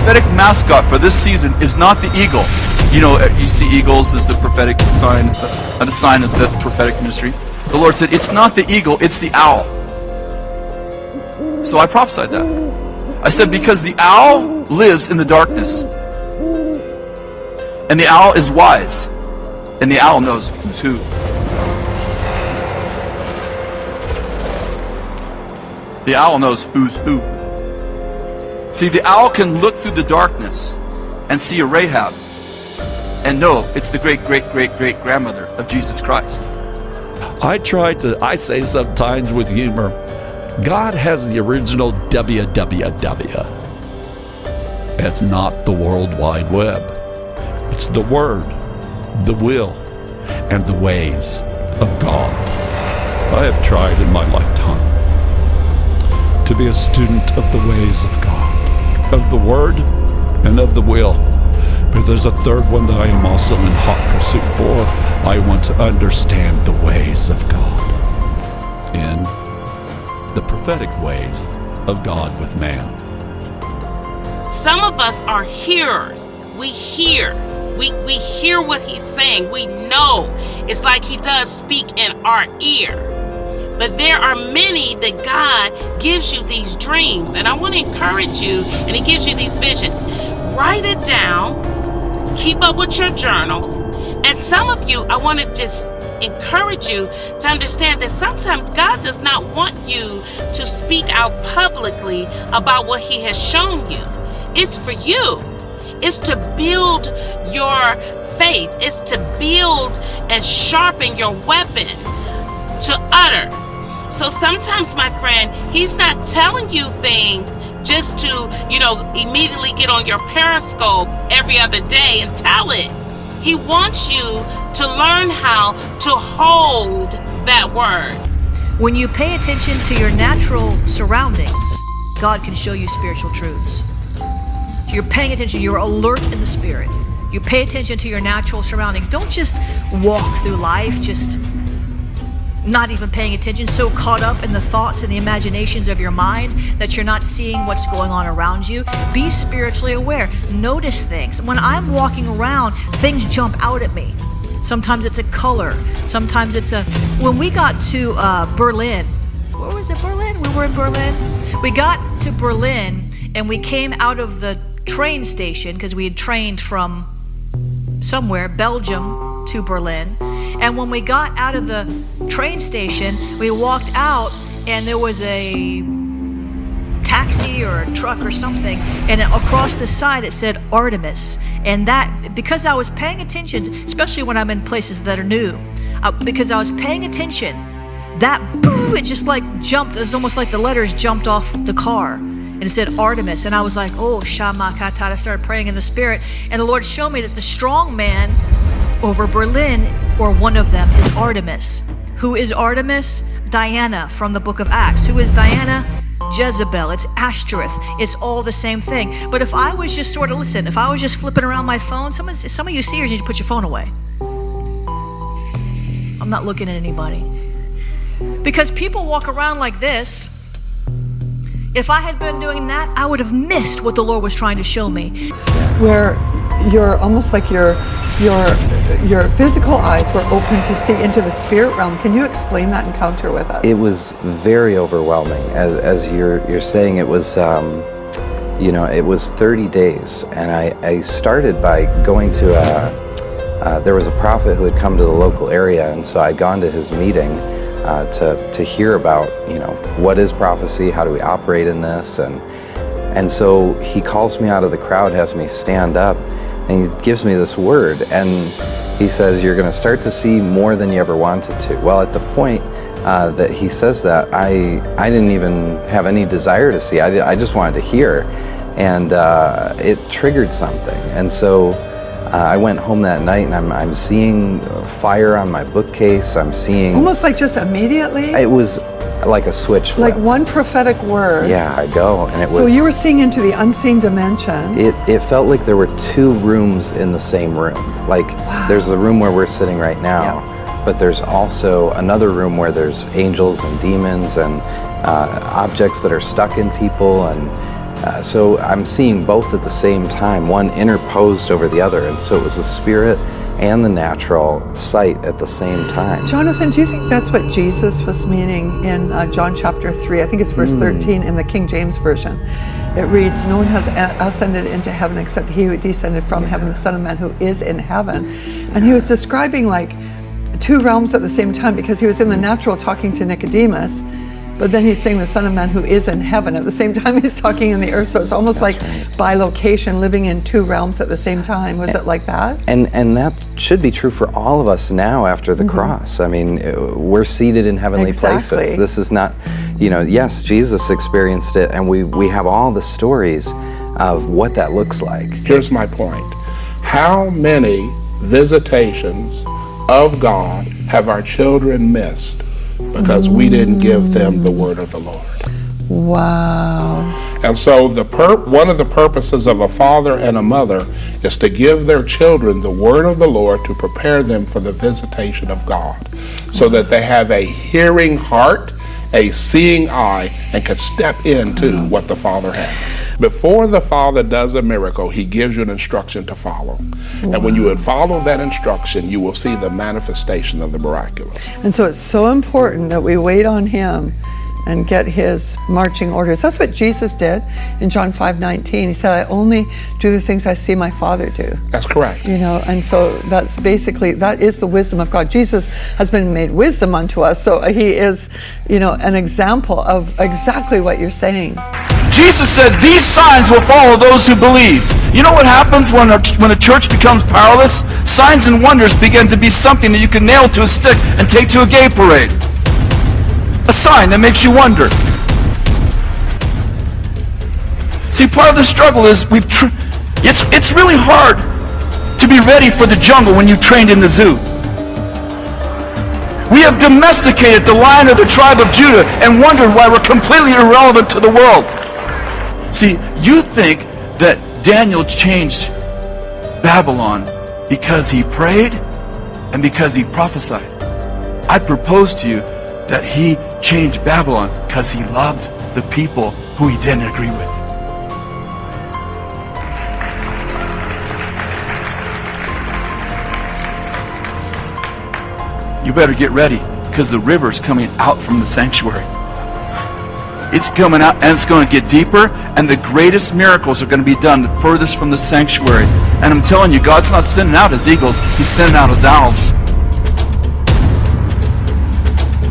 prophetic mascot for this season is not the eagle. You know, you see eagles as the prophetic sign, a sign of the prophetic ministry. The Lord said, it's not the eagle, it's the owl. So I prophesied that. I said, because the owl lives in the darkness. And the owl is wise. And the owl knows who's who. The owl knows who's who. See, the owl can look through the darkness and see a Rahab and know it's the great-great-great-great-grandmother of Jesus Christ. I say sometimes with humor, God has the original WWW. It's not the World Wide Web. It's the Word, the will, and the ways of God. I have tried in my lifetime to be a student of the ways of God, of the Word, and of the will. But there's a third one that I am also in hot pursuit for. I want to understand the ways of God, in the prophetic ways of God with man. Some of us are hearers. We hear. We hear what he's saying. We know. It's like he does speak in our ear. But there are many that God gives you these dreams. And I want to encourage you, and he gives you these visions. Write it down. Keep up with your journals. And some of you, I want to just encourage you to understand that sometimes God does not want you to speak out publicly about what he has shown you. It's for you. It's to build your faith. It's to build and sharpen your weapon to utter. So sometimes, my friend, he's not telling you things just to, immediately get on your Periscope every other day and tell it. He wants you to learn how to hold that word. When you pay attention to your natural surroundings, God can show you spiritual truths. So you're paying attention, you're alert in the spirit. You pay attention to your natural surroundings. Don't just walk through life, just not even paying attention, so caught up in the thoughts and the imaginations of your mind that you're not seeing what's going on around you. Be spiritually aware. Notice things. When I'm walking around, things jump out at me. Sometimes it's a color. Sometimes it's when we got to Berlin, where was it, Berlin? We were in Berlin. We got to Berlin and we came out of the train station because we had trained from somewhere, Belgium to Berlin. And when we got out of the train station, we walked out and there was a taxi or a truck or something, and across the side it said Artemis. And that, because I was paying attention, especially when I'm in places that are new, because I was paying attention, that boom, it just like jumped. It was almost like the letters jumped off the car. And it said Artemis. And I was like, oh, Shama Katat. I started praying in the spirit. And the Lord showed me that the strong man over Berlin, or one of them, is Artemis. Who is Artemis? Diana from the book of Acts. Who is Diana? Jezebel. It's Ashtoreth. It's all the same thing. But if I was just if I was just flipping around my phone, some of you seers need to put your phone away. I'm not looking at anybody. Because people walk around like this. If I had been doing that, I would have missed what the Lord was trying to show me. Where you're almost like your physical eyes were open to see into the spirit realm. Can you explain that encounter with us? It was very overwhelming. As you're saying, it was it was 30 days, and I started by going to there was a prophet who had come to the local area, and so I'd gone to his meeting to hear about what is prophecy, how do we operate in this, and so he calls me out of the crowd, has me stand up, and he gives me this word, and he says, you're going to start to see more than you ever wanted to. Well, at the point that he says that, I didn't even have any desire to see. I just wanted to hear, and it triggered something. And so I went home that night, and I'm seeing fire on my bookcase. I'm seeing... Almost like just immediately? It was like a switch flipped. Like one prophetic word. Yeah, I go, and it was... So you were seeing into the unseen dimension. It felt like there were two rooms in the same room. Like, wow. There's the room where we're sitting right now, but there's also another room where there's angels and demons and objects that are stuck in people, So I'm seeing both at the same time, one interposed over the other. And so it was the spirit and the natural sight at the same time. Jonathan, do you think that's what Jesus was meaning in John chapter 3? I think it's verse 13 in the King James Version. It reads, "No one has ascended into heaven except he who descended from heaven, the Son of Man who is in heaven." And he was describing like two realms at the same time, because he was in the natural talking to Nicodemus, but then he's saying the Son of Man who is in heaven. At the same time, he's talking in the earth. So it's almost like bilocation, living in two realms at the same time. Was it like that? And that should be true for all of us now after the cross. I mean, we're seated in heavenly places. This is not, yes, Jesus experienced it, and we have all the stories of what that looks like. Here's my point. How many visitations of God have our children missed because we didn't give them the word of the Lord? Wow. And so one of the purposes of a father and a mother is to give their children the word of the Lord to prepare them for the visitation of God, so that they have a hearing heart, a seeing eye, and can step into what the Father has. Before the Father does a miracle, he gives you an instruction to follow. And when you would follow that instruction, you will see the manifestation of the miraculous. And so it's so important that we wait on him and get his marching orders. That's what Jesus did in John 5:19. He said, "I only do the things I see my Father do." That's correct. And so that's basically, that is the wisdom of God. Jesus has been made wisdom unto us, so he is, an example of exactly what you're saying. Jesus said, "These signs will follow those who believe." You know what happens when a church becomes powerless? Signs and wonders begin to be something that you can nail to a stick and take to a gay parade. A sign that makes you wonder. See, part of the struggle is it's really hard to be ready for the jungle when you trained in the zoo. We have domesticated the Lion of the tribe of Judah and wondered why we're completely irrelevant to the world. See, you think that Daniel changed Babylon because he prayed and because he prophesied. I propose to you that he changed Babylon because he loved the people who he didn't agree with. You better get ready, because the river's coming out from the sanctuary. It's coming out, and it's going to get deeper, and the greatest miracles are going to be done the furthest from the sanctuary. And I'm telling you, God's not sending out his eagles, he's sending out his owls.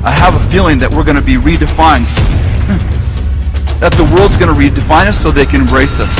I have a feeling that we're going to be redefined. That the world's going to redefine us so they can embrace us.